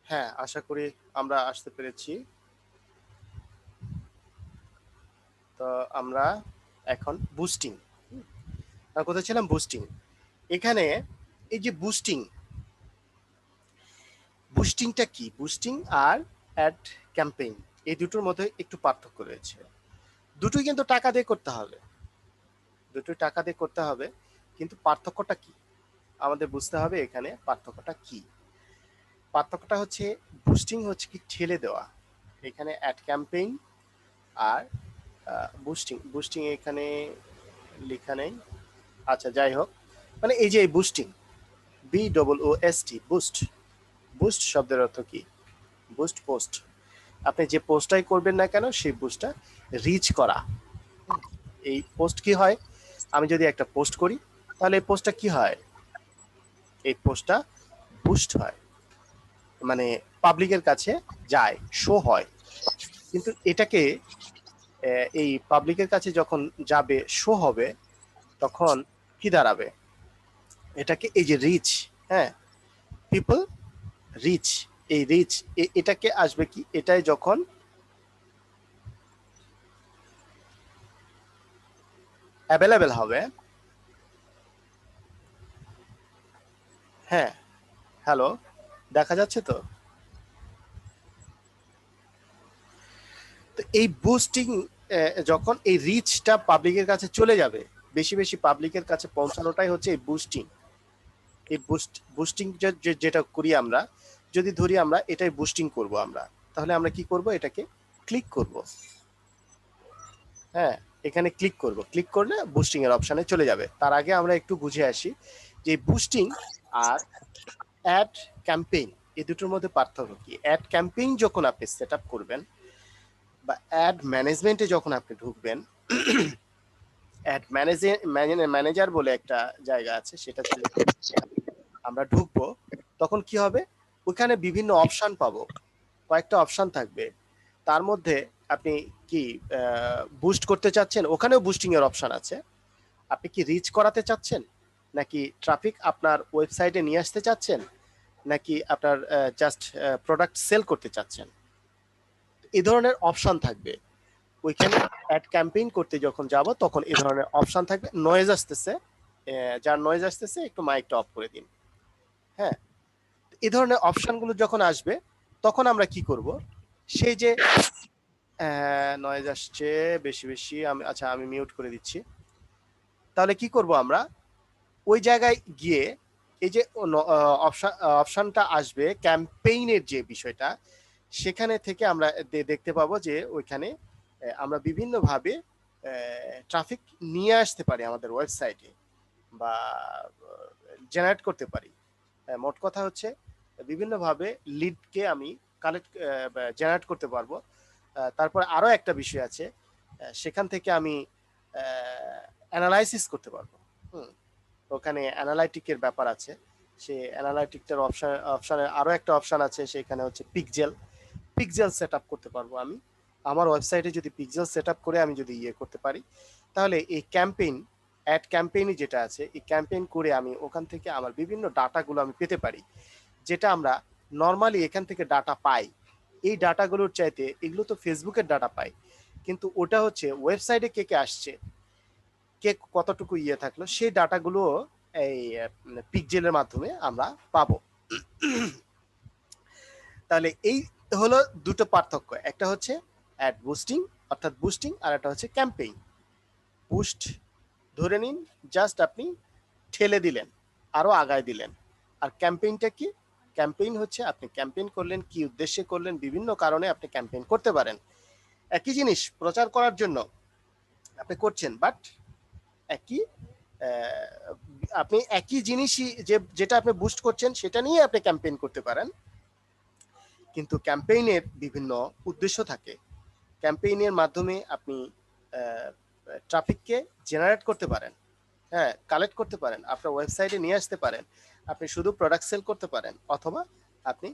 হ্যাঁ, আশা করি আমরা আসতে পেরেছি। তো আমরা এখন বুস্টিং, কোথায় ছিলাম? বুস্টিং। এখানে এই যে বুস্টিং, বুস্টিংটা কি? বুস্টিং আর অ্যাড ক্যাম্পেইন এই দুটোর মধ্যে একটু পার্থক্য রয়েছে। দুটোই কিন্তু টাকা দিয়ে করতে হবে, দুটোই টাকা দিয়ে করতে হবে, কিন্তু পার্থক্যটা কি আমাদের বুঝতে হবে। এখানে পার্থক্যটা কি? পার্থক্যটা হচ্ছে বুস্টিং হচ্ছে কি ঠেলে দেওয়া, এখানে অ্যাড ক্যাম্পেইন আর বুস্টিং। বুস্টিং এখানে লেখা নেই, আচ্ছা যাই হোক, মানে এই যে বুস্টিং, BOOST, বুস্ট। বুস্ট শব্দের অর্থ কি? Boost post. আপনি যে পোস্টটাই করবেন না কেন সেই পোস্টটা রিচ করা। এই পোস্ট কি হয়, আমি যদি একটা পোস্ট করি তাহলে এই পোস্টটা কি হয়? এই পোস্টটা বুস্ট হয়, মানে পাবলিকের কাছে যায়, শো হয়। কিন্তু এটাকে এই পাবলিকের কাছে যখন যাবে, শো হবে, তখন কি দাঁড়াবে? এটাকে এই যে রিচ, হ্যাঁ, পিপল রিচ, এই রিচ এটাকে আসবে কি, এটাই যখন অ্যাভেলেবেল হবে। হ্যাঁ, হ্যালো, দেখা যাচ্ছে তো? তো এই বুস্টিং, যখন এই রিচটা পাবলিকের কাছে চলে যাবে, বেশি বেশি পাবলিকের কাছে পৌঁছানোটাই হচ্ছে এই বুস্টিং। এই বুস্টিং যেটা করি আমরা, যদি ধরি আমরা এটাই বুস্টিং করব আমরা, তাহলে আমরা কি করব? এটাকে ক্লিক করব। হ্যাঁ, এখানে ক্লিক করব, ক্লিক করলে বুস্টিং এর অপশনে চলে যাবে। তার আগে আমরা একটু বুঝে আসি যে বুস্টিং আর অ্যাড ক্যাম্পেইন এই দুটোর মধ্যে পার্থক্য কি। অ্যাড ক্যাম্পেইন যখন আপনি সেট আপ করবেন বা অ্যাড ম্যানেজমেন্টে যখন আপনি ঢুকবেন, অ্যাড ম্যানেজার বলে একটা জায়গা আছে, সেটাতে আমরা ঢুকবো, তখন কি হবে? ওইখানে বিভিন্ন অপশন পাবো, কয়েকটা অপশন থাকবে। তার মধ্যে আপনি কি বুস্ট করতে চাচ্ছেন, ওখানেও বুস্টিং এর অপশন আছে। আপনি কি রিচ করাতে চাচ্ছেন, নাকি ট্রাফিক আপনার ওয়েবসাইটে নিয়ে আসতে চাচ্ছেন, নাকি আপনার জাস্ট প্রোডাক্ট সেল করতে চাচ্ছেন, এই ধরনের অপশন থাকবে ওইখানে। অ্যাড ক্যাম্পেইন করতে যখন যাব তখন এই ধরনের অপশন থাকবে। নয়েজ আসতেছে, যার নয়েজ আসতেছে একটু মাইকটা অফ করে দিন। হ্যাঁ, এই ধরনের অপশনগুলো যখন আসবে তখন আমরা কি করব? সেই যে নয়েজ আসছে বেশি বেশি, আমি আচ্ছা আমি মিউট করে দিচ্ছি। তাহলে কি করব আমরা? ওই জায়গায় গিয়ে এই যে অপশনটা আসবে ক্যাম্পেইনের যে বিষয়টা, সেখানে থেকে আমরা দেখতে পাবো যে ওইখানে আমরা বিভিন্নভাবে ট্রাফিক নিয়ে আসতে পারি আমাদের ওয়েবসাইটে, বা জেনারেট করতে পারি। মোট কথা হচ্ছে বিভিন্নভাবে লিডকে আমি কালেক্ট, জেনারেট করতে পারবো। তারপরে আরো একটা বিষয় আছে, সেখান থেকে আমি অ্যানালাইসিস করতে পারবো। হুম, ওখানে অ্যানালাইটিকের ব্যাপার আছে। সে অ্যানালাইটিকটার অপশনের আরো একটা অপশন আছে, সেখানে হচ্ছে পিক্সেল। পিক্সেল সেট আপ করতে পারবো আমি আমার ওয়েবসাইটে। যদি পিক্সেল সেট আপ করে আমি যদি ইয়ে করতে পারি, তাহলে এই ক্যাম্পেইন, অ্যাড ক্যাম্পেইনই যেটা আছে, এই ক্যাম্পেইন করে আমি ওখান থেকে আমার বিভিন্ন ডাটাগুলো আমি পেতে পারি, যেটা আমরা নর্মালি এখান থেকে ডাটা পাই। এই ডাটাগুলোর চাইতে এগুলো তো ফেসবুকের ডাটা পাই, কিন্তু ওটা হচ্ছে ওয়েবসাইটে কে কে আসছে, কে কতটুকু ইয়ে থাকলো, সেই ডাটাগুলো এই পিক্সেলের মাধ্যমে আমরা পাবো। তাহলে এই হলো দুটো পার্থক্য, একটা হচ্ছে অ্যাড বুস্টিং অর্থাৎ বুস্টিং, আর একটা হচ্ছে ক্যাম্পেইন। বুস্ট ধরে নিন জাস্ট আপনি ঠেলে দিলেন, আরো আগায় দিলেন। আর ক্যাম্পেইনটা কি? ক্যাম্পেইন হচ্ছে আপনি ক্যাম্পেইন করলেন, কি উদ্দেশ্যে করলেন, বিভিন্ন কারণে আপনি ক্যাম্পেইন করতে পারেন। একই জিনিস প্রচার করার জন্য আপনি করছেন, বাট একই আপনি একই জিনিসই যেটা আপনি বুস্ট করছেন সেটা নিয়ে আপনি ক্যাম্পেইন করতে পারেন, কিন্তু ক্যাম্পেইনের বিভিন্ন উদ্দেশ্য থাকে। ক্যাম্পেইনের মাধ্যমে আপনি ট্রাফিককে জেনারেট করতে পারেন, হ্যাঁ, কালেক্ট করতে পারেন, আপনার ওয়েবসাইটে নিয়ে আসতে পারেন। আপনি শুধু প্রোডাক্ট সেল করতে পারেন, অথবা আপনি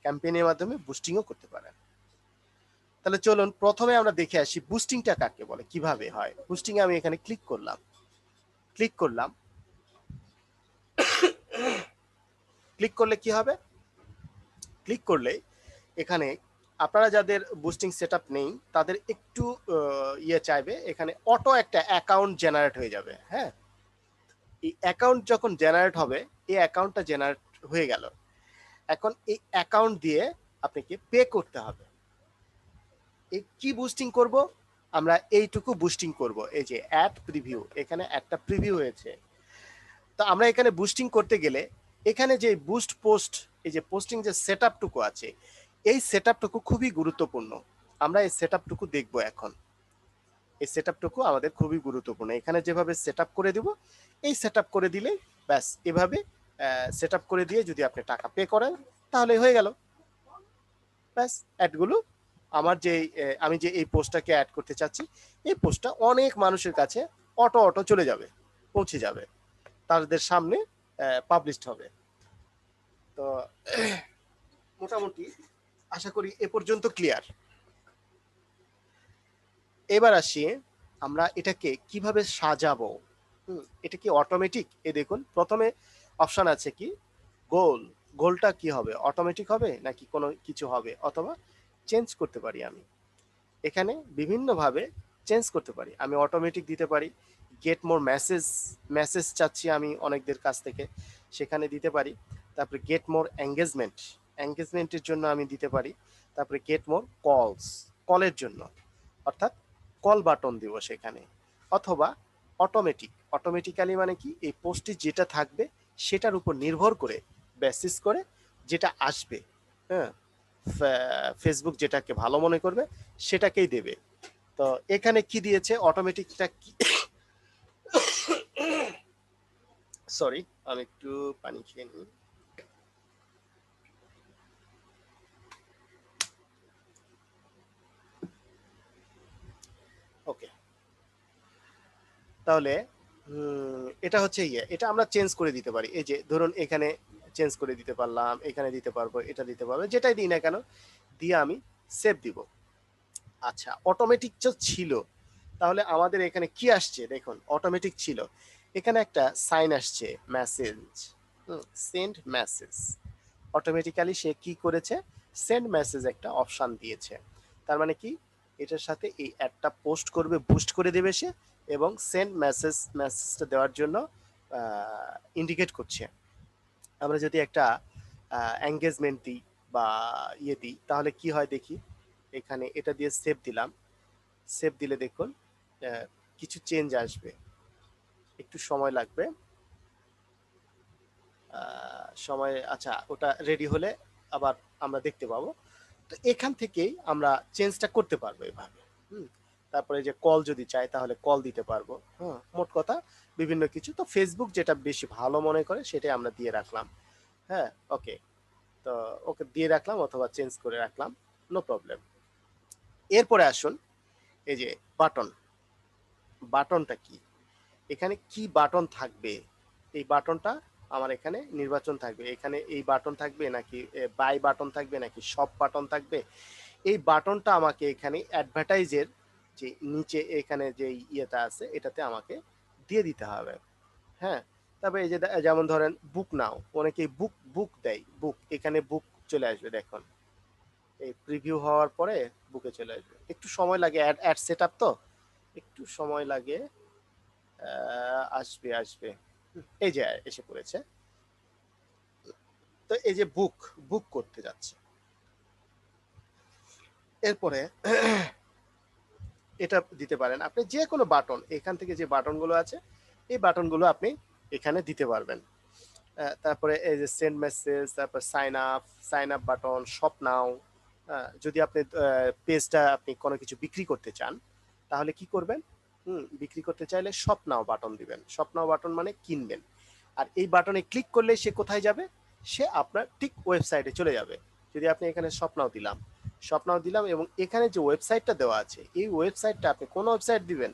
ক্যাম্পেইনের মাধ্যমে বুস্টিংও করতে পারেন। তাহলে চলুন প্রথমে আমরা দেখে আসি বুস্টিংটা কাকে বলে, কিভাবে হয়। বুস্টিং আমি এখানে ক্লিক করলাম, ক্লিক করলাম, ক্লিক করলে কি হবে? ক্লিক করলে এখানে আপনারা যাদের বুস্টিং সেটআপ নেই তাদের একটু ইয়ে চাইবে, এখানে অটো একটা অ্যাকাউন্ট জেনারেট হয়ে যাবে। হ্যাঁ, এই অ্যাকাউন্ট যখন জেনারেট হবে, এই অ্যাকাউন্টটা জেনারেট হয়ে গেল। এখন এই অ্যাকাউন্ট দিয়ে আপনাকে পে করতে হবে। এই কি বুস্টিং করব আমরা, এইটুকু বুস্টিং করব। এই যে অ্যাড প্রিভিউ, এখানে একটা প্রিভিউ হয়েছে। তো আমরা এখানে বুস্টিং করতে গেলে এখানে যে বুস্ট পোস্ট, এই যে পোস্টিং যে সেটআপটুকু আছে, এই সেটআপটুকু খুবই গুরুত্বপূর্ণ। আমরা এই সেটআপটুকু দেখব এখন। এই সেটআপটুকু আমাদের খুবই গুরুত্বপূর্ণ। এখানে যেভাবে সেটআপ করে দিব, এই সেটআপ করে দিলে ব্যাস, এভাবে সেটআপ করে দিয়ে যদি আপনি টাকা পে করেন তাহলে হয়ে গেল। ব্যাস, অ্যাডগুলো আমার যে আমি যে এই পোস্টটাকে অ্যাড করতে চাচ্ছি, এই পোস্টটা অনেক মানুষের কাছে অটো চলে যাবে, পৌঁছে যাবে, তাদের সামনে পাবলিশড হবে। তো মোটামুটি আশা করি এ পর্যন্ত ক্লিয়ার। এবার আসি আমরা এটাকে কিভাবে সাজাবো। এটা কি অটোমেটিক? এ দেখুন প্রথমে অপশন আছে কি গোলটা কি হবে, অটোমেটিক হবে নাকি কোনো কিছু হবে, অথবা চেঞ্জ করতে পারি। আমি এখানে বিভিন্নভাবে চেঞ্জ করতে পারি। আমি অটোমেটিক দিতে পারি, গেট মোর মেসেজ চাচ্ছি আমি অনেকদের কাছ থেকে, সেখানে দিতে পারি। তারপরে গেট মোর এঙ্গেজমেন্টের জন্য আমি দিতে পারি। তারপরে গেট মোর কলের জন্য, অর্থাৎ কল বাটন দিব সেখানে। অথবা অটোমেটিক্যালি মানে কি, এই পোস্টে যেটা থাকবে সেটার উপর নির্ভর করে, বেসিস করে যেটা আসবে, হ্যাঁ, ফেসবুক যেটাকে ভালো মনে করবে সেটাকেই দেবে। তো এখানে কি দিয়েছে অটোমেটিকটা কি, সরি আমি একটু পানি খেয়ে নিই। ওকে, তাহলে এটা হচ্ছে এটা আমরা চেঞ্জ করে দিতে পারি। এই যে ধরুন এখানে চেঞ্জ করে দিতে পারলাম, এখানে দিতে পারবো, এটা দিতে পারবো, যেটাই দিই না কেন দিয়ে আমি সেভ দিব। আচ্ছা, অটোমেটিক তো ছিল, তাহলে আমাদের এখানে কি আসছে দেখুন, অটোমেটিক ছিল, এখানে একটা সাইন আসছে মেসেজ, সেন্ড মেসেজ। অটোমেটিক্যালি সে কি করেছে, সেন্ড মেসেজ একটা অপশন দিয়েছে। তার মানে কি, এটার সাথে এই অ্যাডটা পোস্ট করবে, বুস্ট করে দেবে সে, এবং সেন্ড মেসেজটা দেওয়ার জন্য ইন্ডিকেট করছে। আমরা যদি একটা এঙ্গেজমেন্ট দিই বা ইয়ে দিই, তাহলে কি হয় দেখি। এখানে এটা দিয়ে সেভ দিলাম, সেভ দিলে দেখুন কিছু চেঞ্জ আসবে, একটু সময় লাগবে। সময়, আচ্ছা ওটা রেডি হলে আবার আমরা দেখতে পাবো। তো এখান থেকেই আমরা চেঞ্জটা করতে পারবো এভাবে। তারপরে যে কল যদি চাই তাহলে কল দিতে পারবো। হ্যাঁ, মোট কথা বিভিন্ন কিছু। তো ফেসবুক যেটা বেশি ভালো মনে করে সেটাই আমরা দিয়ে রাখলাম। হ্যাঁ, ওকে, তো ওকে দিয়ে রাখলাম অথবা চেঞ্জ করে রাখলাম, নো প্রবলেম। এরপরে আসুন এই যে বাটনটা কি, এখানে কি বাটন থাকবে, এই বাটনটা আমার এখানে নির্বাচন থাকবে। এখানে এই বাটন থাকবে নাকি বাই বাটন থাকবে নাকি সব বাটন থাকবে, এই বাটনটা আমাকে এখানে অ্যাডভার্টাইজের যে নিচে এখানে যে ইয়েটা আছে এটাতে আমাকে দিয়ে দিতে হবে। হ্যাঁ, তবে এই যে যেমন ধরেন বুক নাও, অনেকেই বুক দেয়, বুক, এখানে বুক চলে আসবে দেখুন, এই প্রিভিউ হওয়ার পরে বুকে চলে আসবে। একটু সময় লাগে, অ্যাড সেট আপ তো একটু সময় লাগে, আসবে। এই যে এসে পড়েছে। তো এই যে বুক করতে যাচ্ছে। এরপরে এটা দিতে পারেন আপনি, যে কোনো বাটন, এখান থেকে যে বাটনগুলো আছে এই বাটনগুলো আপনি এখানে দিতে পারবেন। তারপরে এই যে সেন্ড মেসেজ, তারপর sign up button, shop now. যদি আপনি পেজটা আপনি কোনো কিছু বিক্রি করতে চান তাহলে কি করবেন, বিক্রি করতে চাইলে শপ নাও বাটন দিবেন। শপ নাও বাটন মানে কিনবেন। আর এই বাটনে ক্লিক করলে সে কোথায় যাবে, সে আপনার ঠিক ওয়েবসাইটে চলে যাবে। যদি আপনি এখানে স্বপ্নাও দিলাম এবং এখানে যে ওয়েবসাইটটা দেওয়া আছে, এই ওয়েবসাইটটা আপনি কোন ওয়েবসাইট দিবেন,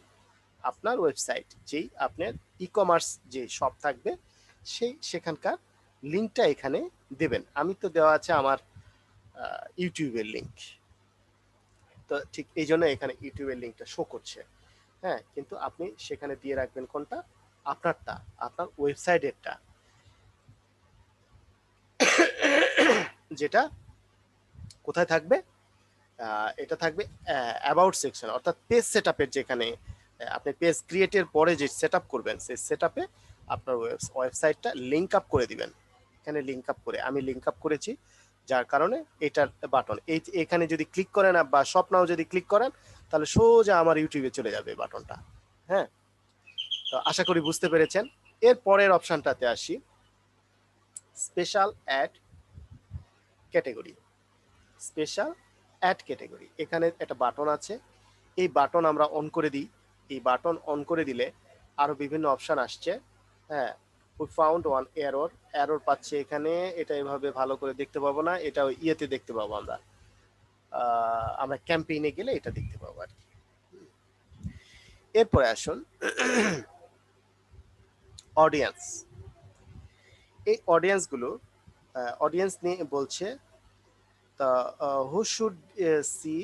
আপনার ওয়েবসাইট যেই আপনার ই কমার্স যে শপ থাকবে সেখানকার লিঙ্কটা এখানে দেবেন। আমি তো দেওয়া আছে আমার ইউটিউবের লিঙ্ক, তো ঠিক এই জন্য এখানে ইউটিউবের লিঙ্কটা শো করছে। হ্যাঁ, কিন্তু আপনি সেখানে দিয়ে রাখবেন কোনটা, আপনারটা, আপনার ওয়েবসাইটেরটা, যেটা কোথায় থাকবে? এটা থাকবে অ্যাবাউট সেকশন, অর্থাৎ পেজ সেটআপের যেখানে আপনি পেজ ক্রিয়েটের পরে যে সেটআপ করবেন সেই সেটআপে আপনার ওয়েবসাইটটা লিংক আপ করে দিবেন। এখানে লিংক আপ করে আমি লিংক আপ করেছি, যার কারণে এটার বাটন এখানে যদি ক্লিক করেন বা শপ নাও যদি ক্লিক করেন তাহলে সোজা আমার ইউটিউবে চলে যাবে বাটনটা। হ্যাঁ, তো আশা করি বুঝতে পেরেছেন। এর পরের অপশনটাতে আসি, special add category. Special add category, এখানে একটা বাটন আছে, এই বাটন আমরা অন করে দিই। এই বাটন অন করে দিলে আরো বিভিন্ন অপশন আসছে। হ্যাঁ, we found one error, error পাচ্ছে এখানে, এটা এভাবে ভালো করে দেখতে পাবো না, এটা ইয়েতে দেখতে পাবো আমরা, আমরা ক্যাম্পেইনে গেলে এটা দেখতে পাবো আর কি। এরপরে আসুন অডিয়েন্স। এই অডিয়েন্স গুলো, অডিয়েন্স নিয়ে বলছে তা who should see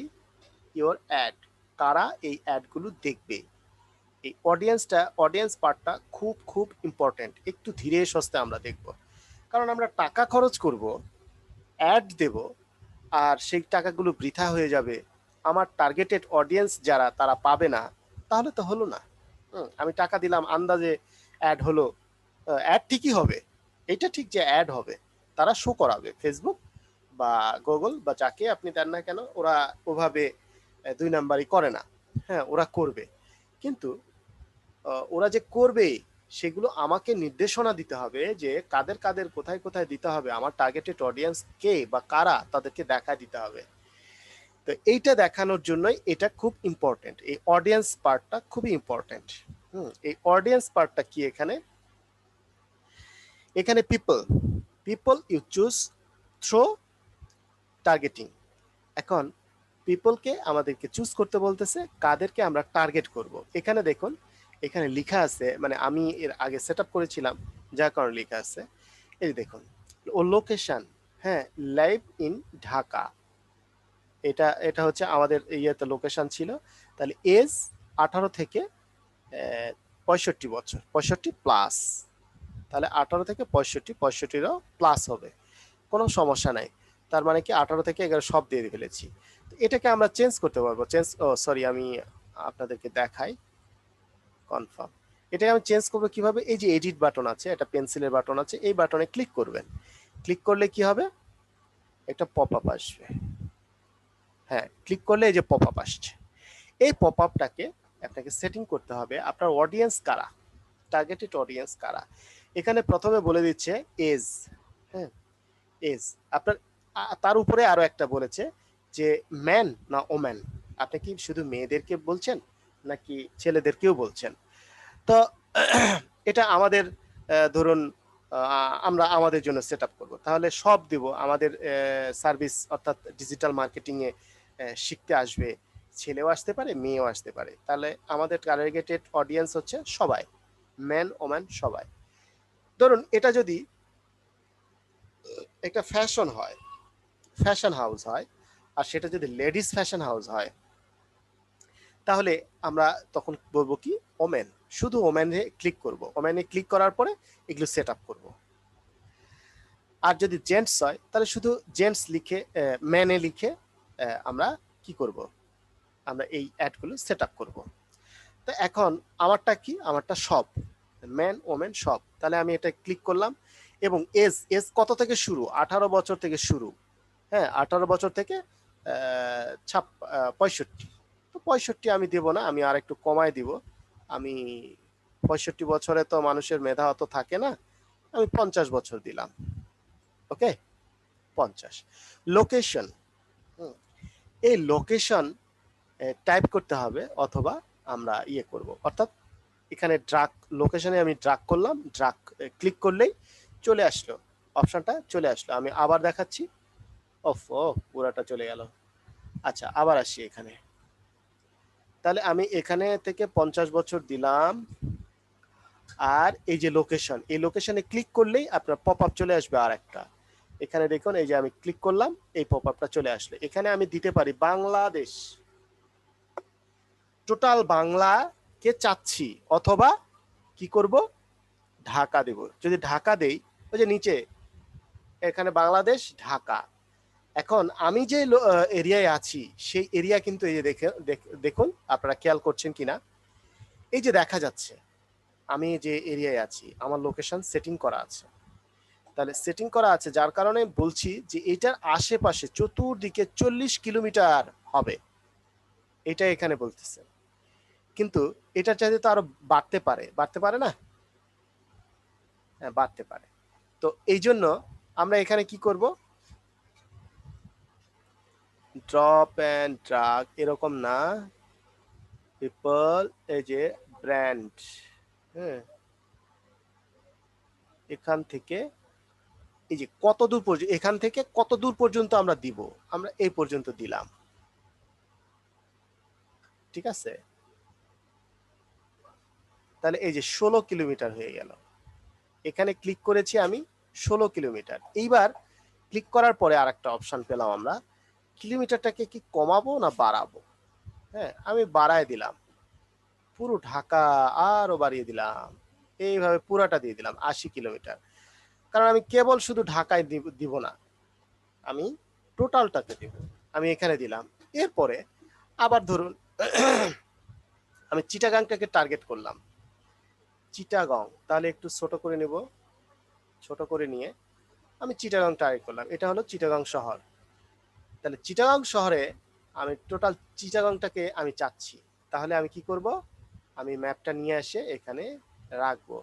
your ad, কারা এই অ্যাডগুলো দেখবে। এই অডিয়েন্স পার্টটা খুব খুব ইম্পর্টেন্ট, একটু ধীরে সুস্থে আমরা দেখব, কারণ আমরা টাকা খরচ করব, অ্যাড দেব, আর সেই টাকাগুলো বৃথা হয়ে যাবে, আমার টার্গেটেড অডিয়েন্স যারা তারা পাবে না, তাহলে তো হলো না। আমি টাকা দিলাম আন্দাজে অ্যাড হলো, অ্যাড ঠিকই হবে, এটা ঠিক যে অ্যাড হবে, তারা শো করাবে ফেসবুক বা গুগল বা যাকে আপনি দেন না কেন, ওরা ওভাবে দুই নাম্বারই করে না। হ্যাঁ, ওরা করবে, কিন্তু ওরা যে করবে সেগুলো আমাকে নির্দেশনা দিতে হবে যে কাদের কাদের কোথায় কোথায় দিতে হবে, আমার টার্গেটেড অডিয়েন্স কে বা কারা, তাদেরকে দেখা দিতে হবে। তো এইটা দেখানোর জন্যই এটা খুব ইম্পর্টেন্ট, এই অডিয়েন্স পার্টটা খুবই ইম্পর্টেন্ট। এই অডিয়েন্স পার্টটা কি, এখানে people you choose through targeting. এখন পিপলকে আমাদেরকে চুজ করতে বলতেছে, কাদেরকে আমরা টার্গেট করব। এখানে দেখুন, এখানে লেখা আছে, মানে আমি এর আগে সেট আপ করেছিলাম যার কারণে লেখা আছে, এই দেখুন ও লোকেশন, হ্যাঁ, লাইভ ইন ঢাকা, এটা এটা হচ্ছে আমাদের ইয়েতে লোকেশন ছিল। তাহলে এজ 18 থেকে 65 বছর, 65 প্লাস, তাহলে 18 থেকে 65, 65রও প্লাস হবে, কোনো সমস্যা নাই। তার মানে কি 18 থেকে 11 সব দিয়ে ফেলেছি। এটাকে আমরা চেঞ্জ করতে পারবো, সরি আমি আপনাদেরকে দেখাই, কনফার্ম। এটাকে আমি চেঞ্জ করবো কিভাবে, এই যে এডিট বাটন আছে, এটা পেন্সিলের বাটন আছে, এই বাটনে ক্লিক করবেন। ক্লিক করলে কি হবে, একটা পপ আপ আসবে। হ্যাঁ, ক্লিক করলে এই যে পপ আপ আসছে, এই পপ আপটাকে আপনাকে সেটিং করতে হবে, আপনার অডিয়েন্স কারা, টার্গেটেড অডিয়েন্স কারা। এখানে প্রথমে বলে দিচ্ছে এজ, হ্যাঁ এজ আপনার, তার উপরে আরো একটা বলেছে যে ম্যান না ওম্যান, আপনি কি শুধু মেয়েদেরকে বলছেন নাকি ছেলেদেরকেও বলছেন। তো এটা আমাদের ধরুন আমরা আমাদের জন্য সেট আপ করবো, তাহলে সব দিব, আমাদের সার্ভিস অর্থাৎ ডিজিটাল মার্কেটিং এ শিখতে আসবে, ছেলেও আসতে পারে মেয়েও আসতে পারে, তাহলে আমাদের টার্গেটেড অডিয়েন্স হচ্ছে সবাই, ম্যান ওম্যান সবাই। ধরুন এটা যদি একটা ফ্যাশন হয়, ফ্যাশন হাউস হয়, আর সেটা যদি লেডিস ফ্যাশন হাউস হয়, তাহলে আমরা তখন বলবো কি ওমেন, শুধু ওমেনে ক্লিক করব, ওমেনে ক্লিক করার পরে এগুলো সেট আপ করবো। আর যদি জেন্টস হয় তাহলে শুধু জেন্টস লিখে ম্যানে লিখে আমরা কি করব, আমরা এই অ্যাডগুলো সেট আপ করবো। তো এখন আমারটা কি, আমারটা সব, ম্যান ওমেন সব, তাহলে আমি এটা ক্লিক করলাম, এবং এজ এজ কত থেকে শুরু, 18 বছর থেকে শুরু। হ্যাঁ, 18 বছর থেকে 65, তো 65 আমি দেব না, আমি আর একটু কমায় দিব, আমি 65 বছরে তো মানুষের মেধা অত থাকে না, আমি 50 বছর দিলাম। ওকে, 50। লোকেশন, এই লোকেশন টাইপ করতে হবে, অথবা আমরা ইয়ে করব, অর্থাৎ এখানে ড্রাগ, লোকেশনে আমি ড্রাগ করলাম, ড্রাগ ক্লিক করলেই চলে আসলো, অপশনটা চলে আসলো। আমি আবার দেখাচ্ছি, ও পুরাটা চলে গেল। আচ্ছা, আবার আসি এখানে, তাহলে আমি এখানে থেকে 50 বছর দিলাম, আর এই যে লোকেশন, এই লোকেশনে ক্লিক করলেই আপনার পপ আপ চলে আসবে আর একটা, এখানে দেখুন এই যে আমি ক্লিক করলাম, এই পপ আপটা চলে আসলো। এখানে আমি দিতে পারি বাংলাদেশ, টোটাল বাংলাকে চাচ্ছি, অথবা কি করব, ঢাকা দেব। যদি ঢাকা দেই, ওই যে নিচে এখানে বাংলাদেশ ঢাকা, এখন আমি যে এরিয়ায় আছি সেই এরিয়া কিন্তু এই যে দেখুন আপনারা খেয়াল করছেন কিনা, এই যে দেখা যাচ্ছে আমি যে এরিয়ায় আছি আমার লোকেশন সেটিং করা আছে। তাহলে সেটিং করা আছে যার কারণে বলছি যে এটার আশেপাশে চতুর্দিকে 40 কিলোমিটার হবে, এটা এখানে বলতেছে। কিন্তু এটার চাইতে তো আরো বাড়তে পারে না? হ্যাঁ, বাড়তে পারে। তো এই জন্য আমরা এখানে কি করব, ড্রপ অ্যান্ড ড্রাগ এরকম না, পিপল, এই যে ব্র্যান্ড, হ্যাঁ, এখান থেকে এই যে কত দূর পর্যন্ত, এখান থেকে কত দূর পর্যন্ত আমরা দিব, আমরা এই পর্যন্ত দিলাম। ঠিক আছে, তাহলে এই যে 16 কিলোমিটার হয়ে গেল। এখানে ক্লিক করেছি আমি 16 কিলোমিটার। এইবার ক্লিক করার পরে আর একটা অপশন পেলাম আমরা, কিলোমিটারটাকে কি কমাবো না বাড়াবো। হ্যাঁ, আমি বাড়ায় দিলাম, পুরো ঢাকা আরো বাড়িয়ে দিলাম, এইভাবে পুরাটা দিয়ে দিলাম 80 কিলোমিটার। কারণ আমি কেবল শুধু ঢাকায় দিব না, আমি টোটালটাকে দিব। আমি এখানে দিলাম। এরপরে আবার ধরুন আমি চিটাগাংটাকে টার্গেট করলাম, চিটাগং, তাহলে একটু ছোট করে নেব, ছোট করে নিয়ে আমি চিটাগং টার্গেট করলাম। এটা হলো চিটাগং শহর। তাহলে চিটাগং শহরে আমি টোটাল চিটাগংটাকে আমি চাচ্ছি। তাহলে আমি কি করব, আমি ম্যাপটা নিয়ে এসে এখানে রাখবো।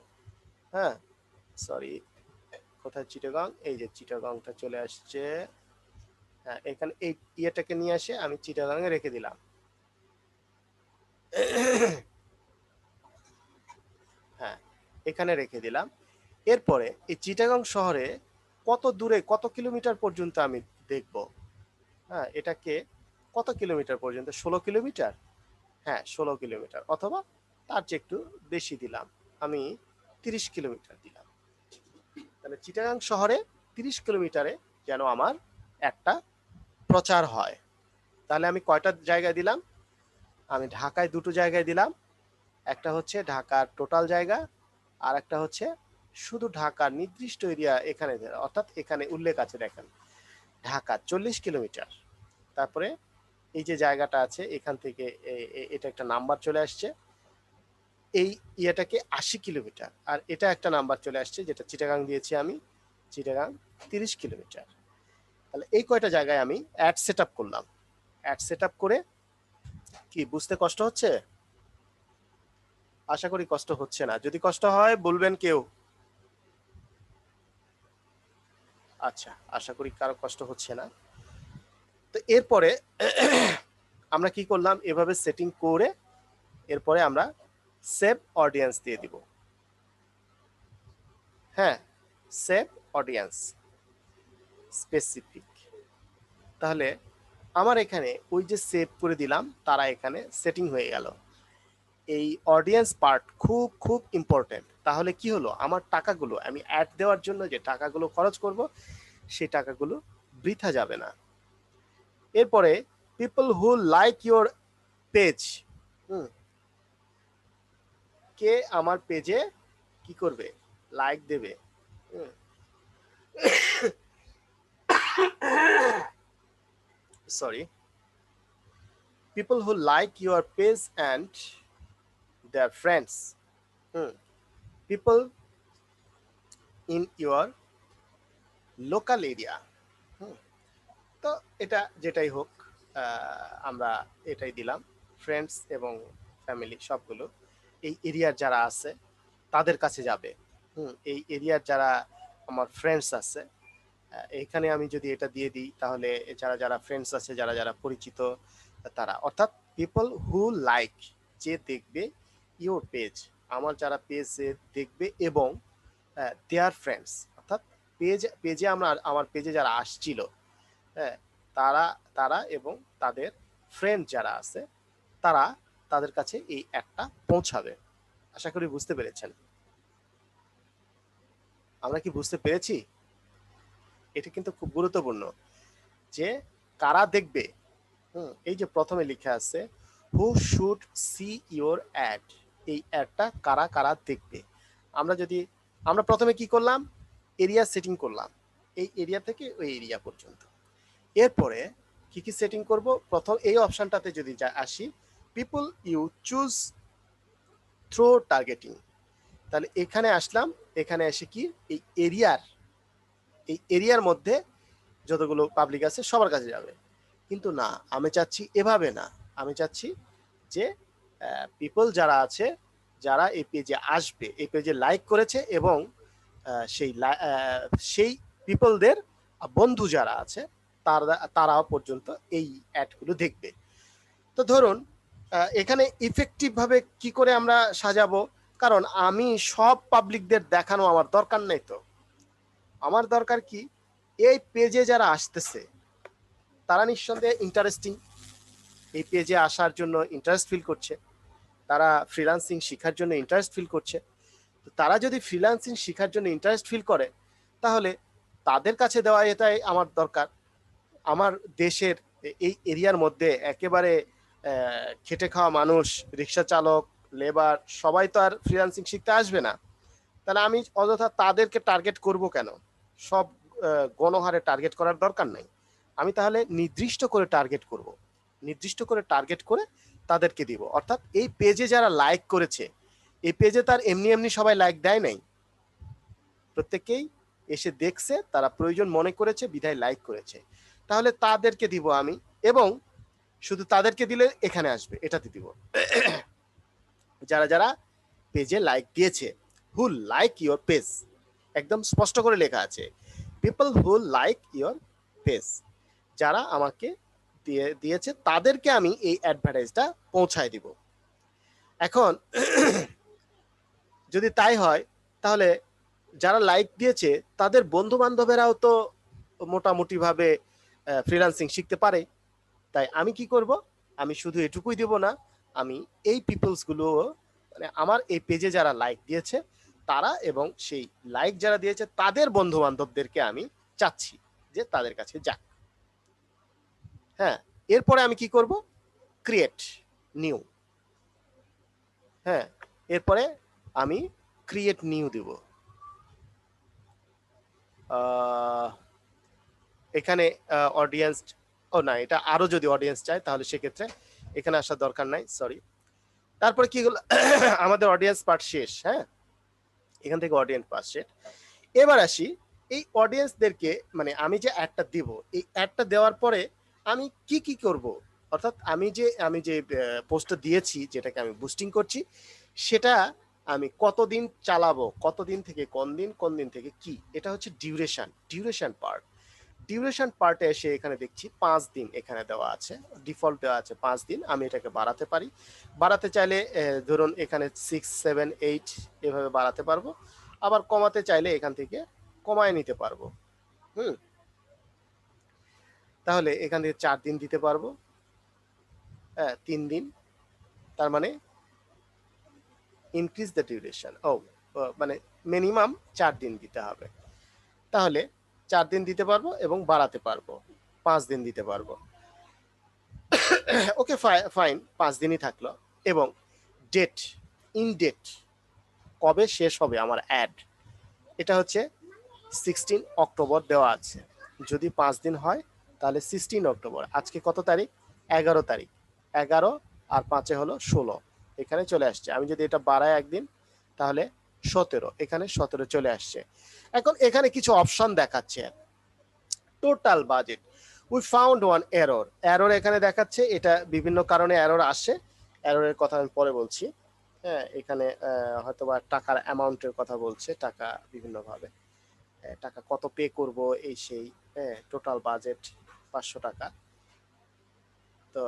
হ্যাঁ, সরি, কোথায় চিটাগং, এই যে চিটাগংটা চলে আসছে। হ্যাঁ, এখানে এই ইয়েটাকে নিয়ে এসে আমি চিটাগং এ রেখে দিলাম। হ্যাঁ, এখানে রেখে দিলাম। এরপরে এই চিটাগং শহরে কত দূরে, কত কিলোমিটার পর্যন্ত আমি দেখব। হ্যাঁ, এটাকে কত কিলোমিটার পর্যন্ত, 16 কিলোমিটার। হ্যাঁ, 16 কিলোমিটার, অথবা তার চেয়ে একটু বেশি দিলাম, আমি 30 কিলোমিটার দিলাম। তাহলে চিটাগাং শহরে 30 কিলোমিটারে যেন আমার একটা প্রচার হয়। তাহলে আমি কয়টা জায়গায় দিলাম, আমি ঢাকায় দুটো জায়গায় দিলাম। একটা হচ্ছে ঢাকার টোটাল জায়গা, আর একটা হচ্ছে শুধু ঢাকার নির্দিষ্ট এরিয়া এখানে, অর্থাৎ এখানে উল্লেখ আছে দেখেন, ঢাকা 40 কিলোমিটার। তারপরে এই যে জায়গাটা আছে এখান থেকে এটা একটা নাম্বার চলে আসছে, এই ইয়েটাকে 80 কিলোমিটার, আর এটা একটা নাম্বার চলে আসছে যেটা চিটাগাং দিয়েছি আমি, চিটাগাং 30 কিলোমিটার। তাহলে এই কয়টা জায়গায় আমি অ্যাড সেট আপ করলাম। অ্যাড সেট আপ করে কি বুঝতে কষ্ট হচ্ছে? আশা করি কষ্ট হচ্ছে না। যদি কষ্ট হয় বলবেন কেউ। আচ্ছা, আশা করি কারো কষ্ট হচ্ছে না। তো এরপরে আমরা কি করলাম, এভাবে সেটিং করে এরপরে আমরা সেভ অডিয়েন্স দিয়ে দিব। হ্যাঁ, সেভ অডিয়েন্স স্পেসিফিক। তাহলে আমার এখানে ওই যে সেভ করে দিলাম, তারা এখানে সেটিং হয়ে গেল। এই অডিয়েন্স পার্ট খুব খুব ইম্পর্টেন্ট। তাহলে কি হলো, আমার টাকাগুলো, আমি অ্যাড দেওয়ার জন্য যে টাকাগুলো খরচ করব সেই টাকাগুলো বৃথা যাবে না। এরপরে people who like your page, কে আমার পেজে কি করবে, লাইক দেবে। Sorry, people who like your page and their friends, people in your local area। তো এটা যেটাই হোক, আমরা এটাই দিলাম, ফ্রেন্ডস এবং ফ্যামিলি সবগুলো এই এরিয়ার যারা আছে তাদের কাছে যাবে। এই এরিয়ার যারা আমার ফ্রেন্ডস আছে, এখানে আমি যদি এটা দিয়ে দিই তাহলে যারা যারা ফ্রেন্ডস আছে, যারা যারা পরিচিত তারা, অর্থাৎ পিপল হু লাইক, যে দেখবে ইউর পেজ, আমার যারা পেজ দেখবে, এবং দেয়ার ফ্রেন্ডস, অর্থাৎ পেজে আমার পেজে যারা আসছিল, হ্যাঁ, তারা তারা এবং তাদের ফ্রেন্ড যারা আছে তারা, তাদের কাছে এই অ্যাডটা পৌঁছাবে। আশা করি বুঝতে পেরেছেন। আমরা কি বুঝতে পেরেছি? এটা কিন্তু খুব গুরুত্বপূর্ণ যে কারা দেখবে। এই যে প্রথমে লেখা আছে হু শুড সি ইউর অ্যাড, এই অ্যাডটা কারা কারা দেখবে। আমরা প্রথমে কি করলাম, এরিয়া সেটিং করলাম, এই এরিয়া থেকে ওই এরিয়া পর্যন্ত। এরপরে কি কি সেটিং করব, প্রথম এই অপশনটাতে যদি আসি, people you choose through targeting, তাহলে এখানে আসলাম, এখানে এসে কি এই এরিয়ার মধ্যে যতগুলো পাবলিক আছে সবার কাছে যাবে, কিন্তু না, আমি চাচ্ছি এভাবে না, আমি চাচ্ছি যে পিপল যারা আছে, যারা এই পেজে আসবে, এই পেজে লাইক করেছে এবং সেই পিপলদের বন্ধু যারা আছে তারাও পর্যন্ত এই অ্যাডগুলো দেখবে। তো ধরুন এখানে ইফেক্টিভ ভাবে কি করে আমরা সাজাবো, কারণ আমি সব পাবলিকদের দেখানো আমার দরকার নেই, তো আমার দরকার কি এই পেজে যারা আসতেছে তারা নিঃসন্দেহে ইন্টারেস্টিং, এই পেজে আসার জন্য ইন্টারেস্ট ফিল করছে, তারা ফ্রিল্যান্সিং শেখার জন্য ইন্টারেস্ট ফিল করছে। তারা যদি ফ্রিল্যান্সিং শেখার জন্য ইন্টারেস্ট ফিল করে, তাহলে তাদের কাছে দেওয়া এটাই আমার দরকার। আমার দেশের এই এরিয়ার মধ্যে একেবারে খেটে খাওয়া মানুষ, রিক্সা চালক, লেবার, সবাই তো আর ফ্রিল্যান্সিং শিখতে আসবে না, তাহলে আমি অযথা তাদেরকে টার্গেট করব কেন? সব গণহারে টার্গেট করার দরকার নাই, আমি তাহলে নির্দিষ্ট করে টার্গেট করব, নির্দিষ্ট করে টার্গেট করে তাদেরকে দিব। অর্থাৎ এই পেজে যারা লাইক করেছে, এই পেজে তার এমনি এমনি সবাই লাইক দেয় নাই, প্রত্যেকেই এসে দেখছে, তারা প্রয়োজন মনে করেছে বিধায় লাইক করেছে, তাহলে তাদেরকে দিব আমি, এবং শুধু তাদেরকে দিলে এখানে আসবে, এটাতে দিব যারা যারা পেজে লাইক দিয়েছে, হু লাইক ইওর পেজ, একদম স্পষ্ট করে লেখা আছে, people who like your page, যারা আমাকে দিয়েছে তাদেরকে আমি এই অ্যাডভার্টাইজটা পৌঁছায় দিব। এখন যদি তাই হয়, তাহলে যারা লাইক দিয়েছে তাদের বন্ধু বান্ধবেরাও তো মোটামুটি ভাবে ফ্রিল্যান্সিং শিখতে পারে, তাই আমি কি করব, আমি শুধু এটুকুই দেব না, আমি এই পিপলস গুলো, মানে আমার এই পেজে যারা লাইক দিয়েছে তারা এবং সেই লাইক যারা দিয়েছে তাদের বন্ধু বান্ধবদেরকে আমি চাচ্ছি যে তাদের কাছে যাক। হ্যাঁ, এরপরে আমি কি করব, ক্রিয়েট নিউ, হ্যাঁ, এরপরে আমি ক্রিয়েট নিউ দিব। এখানে অডিয়েন্স, ও না, এটা আরো যদি অডিয়েন্স চায় তাহলে সেক্ষেত্রে এখানে আসার দরকার নাই, সরি। তারপরে কি হলো, আমাদের অডিয়েন্স পার্ট শেষ। হ্যাঁ, এখান থেকে অডিয়েন্স পার্ট শেষ। এবার আসি এই অডিয়েন্সদেরকে, মানে আমি যে অ্যাডটা দিব, এই অ্যাডটা দেওয়ার পরে আমি কি কি করব, অর্থাৎ আমি যে পোস্টটা দিয়েছি, যেটাকে আমি বুস্টিং করছি, সেটা আমি কতদিন চালাবো, কতদিন থেকে কোন দিন থেকে কি, এটা হচ্ছে ডিউরেশন পার্ট। ডিউরেশন পার্টে এসে এখানে দেখছি 5 দিন এখানে দেওয়া আছে, ডিফল্ট দেওয়া আছে 5 দিন, আমি এটাকে বাড়াতে পারি, বাড়াতে চাইলে ধরুন এখানে 6, 7, 8 এভাবে বাড়াতে পারবো, আবার কমাতে চাইলে এখান থেকে কমায় নিতে পারবো। তাহলে এখান থেকে 4 দিন দিতে পারবো, হ্যাঁ 3 দিন, তার মানে ইনক্রিজ দ্য ডিউরেশন, মানে মিনিমাম 4 দিন দিতে হবে, তাহলে 4 দিন দিতে পারবো এবং বাড়াতে পারবো, 5 দিন দিতে পারবো। ওকে ফাইন, 5 দিনই থাকলো। এবং ডেট, ইন ডেট, কবে শেষ হবে আমার অ্যাড, এটা হচ্ছে 16 অক্টোবর দেওয়া আছে, যদি 5 দিন হয় তাহলে 16 অক্টোবর, আজকে কত তারিখ, 11 তারিখ, 11 আর 5 হলো 16, এখানে চলে আসছে। আমি যদি এটা বাড়াই একদিন তাহলে 17, এখানে 17 চলে আসছে। এখন এখানে কিছু অপশন দেখাচ্ছে, total budget, we found one error এখানে দেখাচ্ছে, এটা বিভিন্ন কারণে এরর আসে, এররের কথা আমি পরে বলছি। হ্যাঁ, এখানে হয়তোবা টাকার অ্যামাউন্টের কথা বলছে, টাকা বিভিন্নভাবে, টাকা কত পে করব এই সেই, হ্যাঁ, টোটাল বাজেট 500 টাকা, তো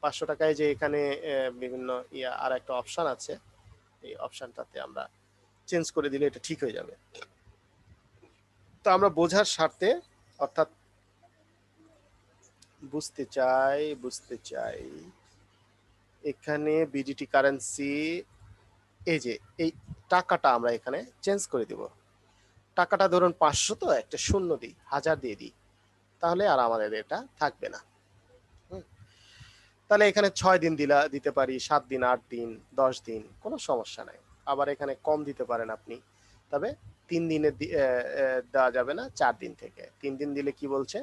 500 টাকায় যে এখানে বিভিন্ন আর একটা অপশন আছে, এই অপশনটাতে আমরা চেঞ্জ করে দিলে এটা ঠিক হয়ে যাবে। তো আমরা বোঝার স্বার্থে, অর্থাৎ বুঝতে চাই এখানে বিডিটি কারেন্সি, এই যে এই টাকাটা আমরা এখানে চেঞ্জ করে দিব, টাকাটা ধরুন 500, তো একটা শূন্য দিই, 1000 দিয়ে দিই, তাহলে আর আমাদের এটা থাকবে না। তাহলে এখানে 6 দিন দিতে পারি, 7 দিন, 8 দিন, 10 দিন, কোনো সমস্যা নাই। আবার এখানে কম দিতে পারেন আপনি, তবে 3 দিনের দেওয়া যাবে না, 4 দিন থেকে। 3 দিন দিলে কি বলছে,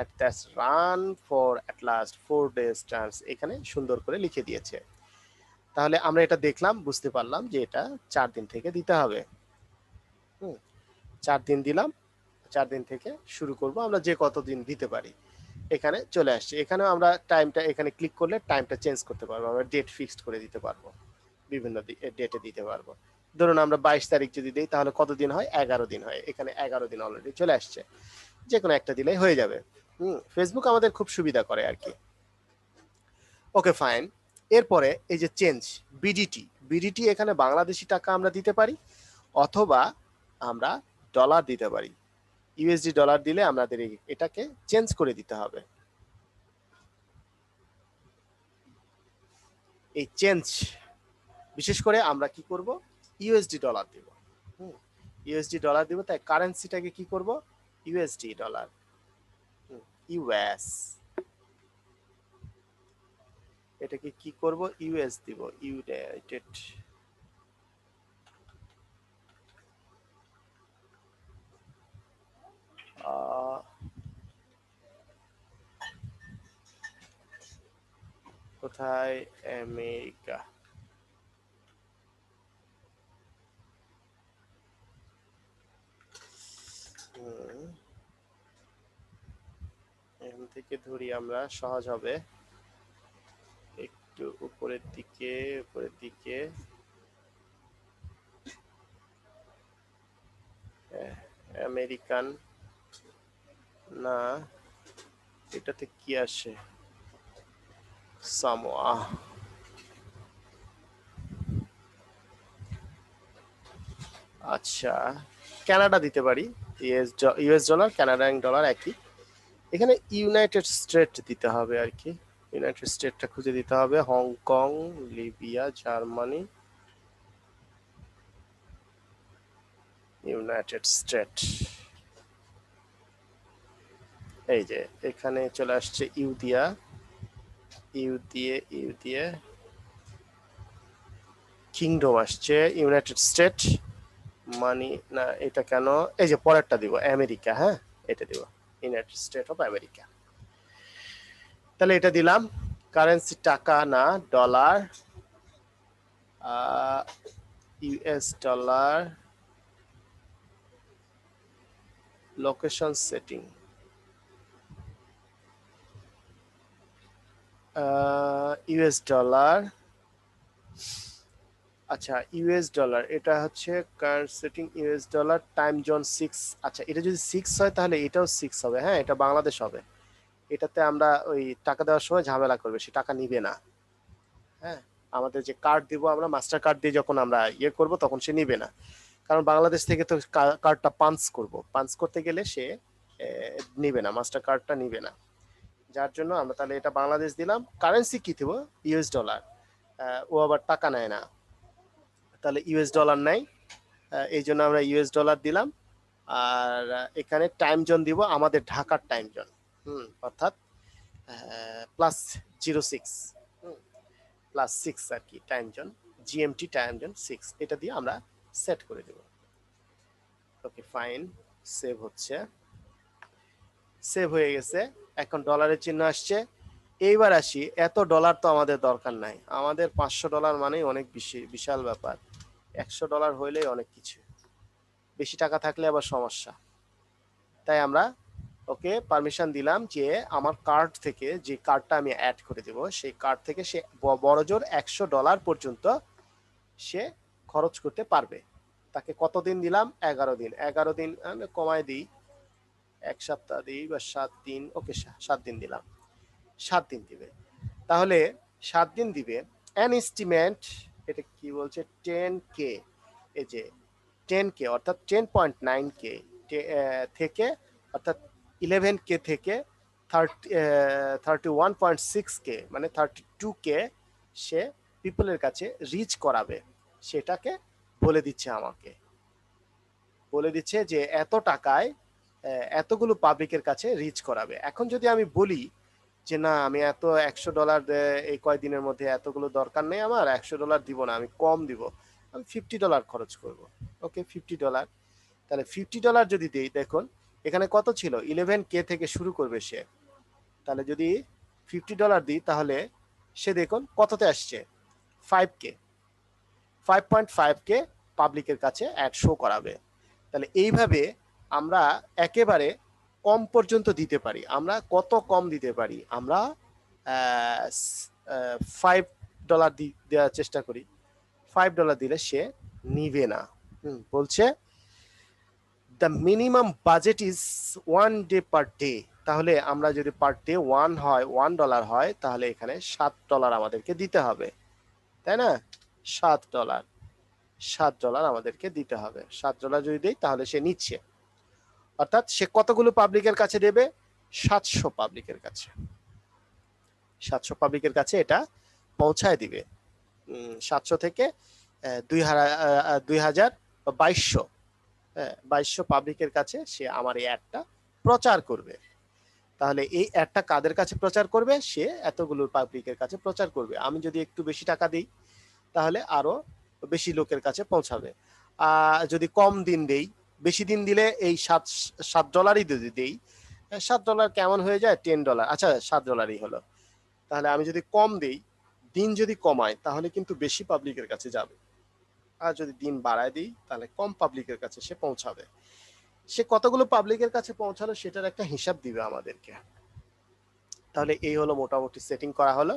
at that run for at last 4 days terms এখানে সুন্দর করে লিখে দিয়েছে। তাহলে আমরা এটা দেখলাম, বুঝতে পারলাম যে এটা 4 দিন থেকে দিতে হবে। 4 দিন দিলাম, 4 দিন থেকে শুরু করব, আমরা যে কত দিন দিতে পারি। এখানে চলে আসছে, এখানেও আমরা টাইমটা এখানে ক্লিক করলে টাইমটা চেঞ্জ করতে পারবো, আমরা ডেট ফিক্সড করে দিতে পারবো, বিভিন্ন ডেটে দিতে পারবো। ধরুন আমরা 22 তারিখ যদি দিই তাহলে কত দিন হয়, 11 দিন হয়। এখানে 11 দিন অলরেডি চলে আসছে, যে কোনো একটা দিলেই হয়ে যাবে। ফেসবুক আমাদের খুব সুবিধা করে আর কি। Okay fine. এরপরে এই যে চেঞ্জ বিডিটি, বিডিটি এখানে বাংলাদেশি টাকা আমরা দিতে পারি অথবা আমরা ডলার দিতে পারি। ইউএসডি ডলার দিলে আমাদের এটাকে চেঞ্জ করে দিতে হবে। এই চেঞ্জ বিশেষ করে আমরা কি করব, ইউএসডি ডলার দিব। ইউএসডি ডলার দিব, তাই কারেন্সিটাকে কি করব, ইউএসডি ডলার, ইউএস, এটাকে কি করব, ইউএস দিব, ইউনাইটেড কোথায়, আমেরিকা। এখান থেকে ধরি আমরা, সহজ হবে, একটু উপরের দিকে, উপরের দিকে, আমেরিকান না, এটাতে কি আসে, সামোয়া। আচ্ছা, কানাডা দিতে পারি, ইউএস ডলার, কানাডিয়ান ডলার একই। এখানে ইউনাইটেড স্টেট দিতে হবে আর কি, ইউনাইটেড স্টেটটা খুঁজে দিতে হবে, Hong Kong, Libya, Germany, United state. এই যে এখানে চলে আসছে ইউ দিয়া, ইউ দিয়ে, ইউ দিয়ে কিংডম আসছে, ইউনাইটেড স্টেট মানি না, এটা কেন, এই যে পরেরটা দিব, আমেরিকা, হ্যাঁ এটা দিব, ইউনাইটেড স্টেট অফ আমেরিকা। তাহলে এটা দিলাম, কারেন্সি টাকা না dollar, US dollar, location setting, US dollar, আচ্ছা ইউএস ডলার, এটা হচ্ছে current setting US dollar, time zone 6। আচ্ছা এটা যদি 6 হয় তাহলে এটাও 6 হবে, হ্যাঁ এটা বাংলাদেশ হবে। এটাতে আমরা ওই টাকা দেওয়ার সময় ঝামেলা করবে, সে টাকা নিবে না। হ্যাঁ, আমাদের যে কার্ড দিব আমরা, মাস্টার কার্ড দিয়ে যখন আমরা ইয়ে করব তখন সে নিবে না, কারণ বাংলাদেশ থেকে তো কার্ডটা পাঞ্চ করব, পাঞ্চ করতে গেলে সে নিবে না, মাস্টার কার্ডটা নিবে না। যার জন্য আমরা তাহলে এটা বাংলাদেশ দিলাম, কারেন্সি কি দিব, ইউএস ডলার, ও আবার টাকা নেয় না, তাহলে ইউএস ডলার নাই, এই জন্য আমরা ইউএস ডলার দিলাম। আর এখানে টাইম জোন দিব আমাদের ঢাকার টাইম জোন, অর্থাৎ +06, +6 আর কি time zone, GMT time zone 6, এটা দিয়ে আমরা সেট করে দেব। ওকে ফাইন, সেভ হচ্ছে, সেভ হয়ে গেছে। এখন ডলারের চিহ্ন আসছে। এইবার আসি, এত ডলার তো আমাদের দরকার নাই, আমাদের $500 মানেই অনেক বেশি, বিশাল ব্যাপার। $100 হইলেই অনেক কিছু, বেশি টাকা থাকলে আবার সমস্যা। তাই আমরা ওকে পারমিশন দিলাম যে আমার কার্ড থেকে, যে কার্ডটা আমি অ্যাড করে দেব সেই কার্ড থেকে সে বড়জোর $100 পর্যন্ত সে খরচ করতে পারবে। তাকে কতদিন দিলাম, 11 দিন। 11 দিন কমায় দিই, 1 সপ্তাহ দিই বা 7 দিন, ওকে 7 দিন দিলাম, 7 দিন দিবে। তাহলে 7 দিন দিবে, অ্যান এস্টিমেট, এটা কি বলছে, 10K, এই যে 10K অর্থাৎ 10.9K থেকে, অর্থাৎ 11K থেকে 31.6K মানে 32K সে পিপলের কাছে রিচ করাবে, সেটাকে বলে দিচ্ছে, আমাকে বলে দিচ্ছে যে এত টাকায় এতগুলো পাবলিকের কাছে রিচ করাবে। এখন যদি আমি বলি যে না আমি এত $100 এই কয়দিনের মধ্যে এতগুলো দরকার নেই, আমার $100 দিব না, আমি কম দিব, আমি $50 খরচ করব। ওকে $50, তাহলে $50 যদি দিই, দেখুন এখানে কত ছিল, 11K থেকে শুরু করবে সে। তাহলে যদি $50 দিই তাহলে সে দেখুন কততে আসছে, 5K, 5.5K পাবলিকের কাছে অ্যাড শো করাবে। তাহলে এইভাবে আমরা একেবারে কম পর্যন্ত দিতে পারি। আমরা কত কম দিতে পারি, আমরা $5 দেওয়ার চেষ্টা করি। $5 দিলে সে নিবে না। বলছে দ্য মিনিমাম বাজেট ইজ $1 তাহলে আমরা যদি পার ডে $1 হয় তাহলে এখানে $7 আমাদেরকে দিতে হবে, তাই না? $7 আমাদেরকে দিতে হবে। $7 যদি দেই তাহলে সে নিচ্ছে, অর্থাৎ সে কতগুলো পাবলিকের কাছে দেবে, 700 পাবলিকের কাছে। 700 পাবলিকের কাছে এটা পৌঁছায় দিবে। 700 থেকে 2200 পাবলিকের কাছে সে আমার এই অ্যাডটা প্রচার করবে। তাহলে এই অ্যাডটা কাদের কাছে প্রচার করবে, সে এতগুলো পাবলিকের কাছে প্রচার করবে। আমি যদি একটু বেশি টাকা দিই তাহলে আরো বেশি লোকের কাছে পৌঁছাবে। যদি কম দিন দেই, বেশি দিন দিলে এই $7 যদি দেই, $7 কেমন হয়ে যায়, $10, আচ্ছা $7 হলো। তাহলে আমি যদি কম দেই, দিন যদি কমায় তাহলে কিন্তু বেশি পাবলিকের কাছে যাবে, আর যদি দিন বাড়ায় দিই তাহলে কম পাবলিকের কাছে সে পৌঁছাবে। সে কতগুলো পাবলিকের কাছে পৌঁছালো সেটার একটা হিসাব দিবে আমাদেরকে। তাহলে এই হলো মোটামুটি সেটিং করা হলো।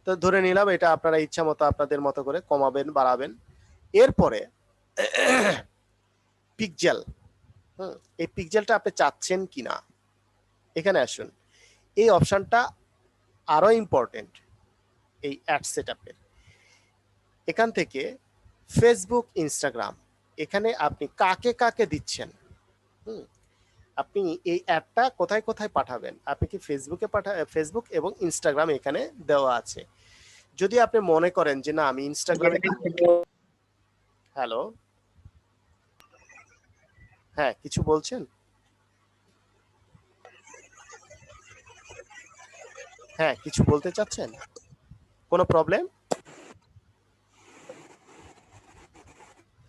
তো ধরে নিলাম এটা আপনারা ইচ্ছা মতো আপনাদের মতো করে কমাবেন বাড়াবেন। এরপরে পিক্সেল, এই পিক্সেলটা আপনি চাচ্ছেন কিনা, এখানে আসুন। এই অপশনটা আরো ইম্পর্টেন্ট এই অ্যাড সেটআপের। এখান থেকে ফেসবুক, ইনস্টাগ্রাম, এখানে আপনি কাকে কাকে দিচ্ছেন, আপনি এই অ্যাডটা কোথায় কোথায় পাঠাবেন, আপনি কি ফেসবুকে ফেসবুক এবং ইনস্টাগ্রাম এখানে দেওয়া আছে। যদি আপনি মনে করেন যে না আমি ইনস্টাগ্রামে, হ্যালো, হ্যাঁ কিছু বলছেন, হ্যাঁ কিছু বলতে চাচ্ছেন, কোনো প্রবলেম?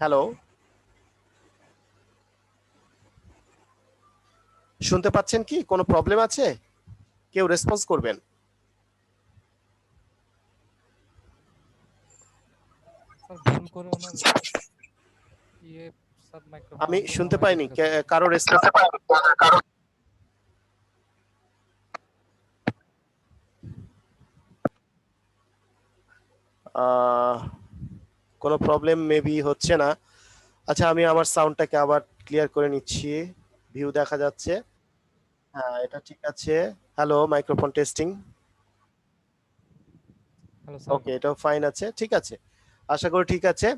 হ্যালো, শুনতে পাচ্ছেন কি, কোনো প্রবলেম আছে? কেউ রেসপন্স করবেন। ভুল করে ওনার সব মাইক্রোফোন আমি বন্ধ শুনতে হয়ে পাইনি গেছে। কারো রেসপন্স। কোনো প্রবলেম মেবি হচ্ছে না। আচ্ছা আমি আমার সাউন্ডটাকে আবার ক্লিয়ার করে নিচ্ছি, ভিউ দেখা যাচ্ছে, হ্যাঁ এটা ঠিক আছে। Hello, microphone testing, hello sir. Okay এটাও ফাইন আছে, ঠিক আছে, আশা করি ঠিক আছে।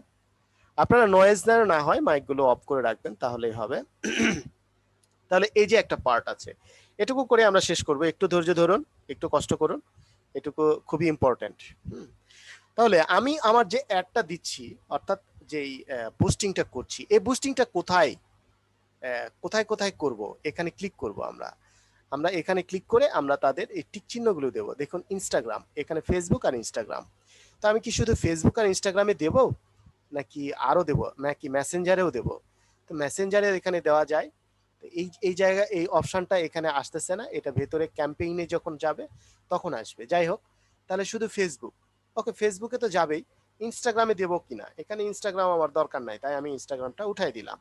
আপনারা নয়েজ যেন না হয় মাইকগুলো অফ করে রাখবেন তাহলেই হবে। তাহলে এই যে একটা পার্ট আছে, এটুকু করে আমরা শেষ করব, একটু ধৈর্য ধরুন, একটু কষ্ট করুন, এটুকু খুবই ইম্পর্টেন্ট। তাহলে আমি আমার যে অ্যাডটা দিচ্ছি, অর্থাৎ যেই বুস্টিংটা করছি, এই বুস্টিংটা কোথায় কোথায় কোথায় করব, এখানে ক্লিক করব। আমরা আমরা এখানে ক্লিক করে আমরা তাদের এই টিক চিহ্নগুলো দেবো। দেখুন ইনস্টাগ্রাম, এখানে ফেসবুক আর ইনস্টাগ্রাম। তো আমি কি শুধু ফেসবুক আর ইনস্টাগ্রামে দেব, নাকি আরো দেব, নাকি মেসেঞ্জারেও দেব? তো মেসেঞ্জারে এখানে দেওয়া যায়। তো এই এই জায়গায় এই অপশনটা এখানে আসতেছে না, এটা ভেতরে ক্যাম্পেইনে যখন যাবে তখন আসবে। যাই হোক, তাহলে শুধু ফেসবুক, ওকে ফেসবুকে তো যাবেই, ইনস্টাগ্রামে দেবো কিনা, এখানে ইনস্টাগ্রাম আমার দরকার নাই, তাই আমি ইনস্টাগ্রামটা উঠাই দিলাম,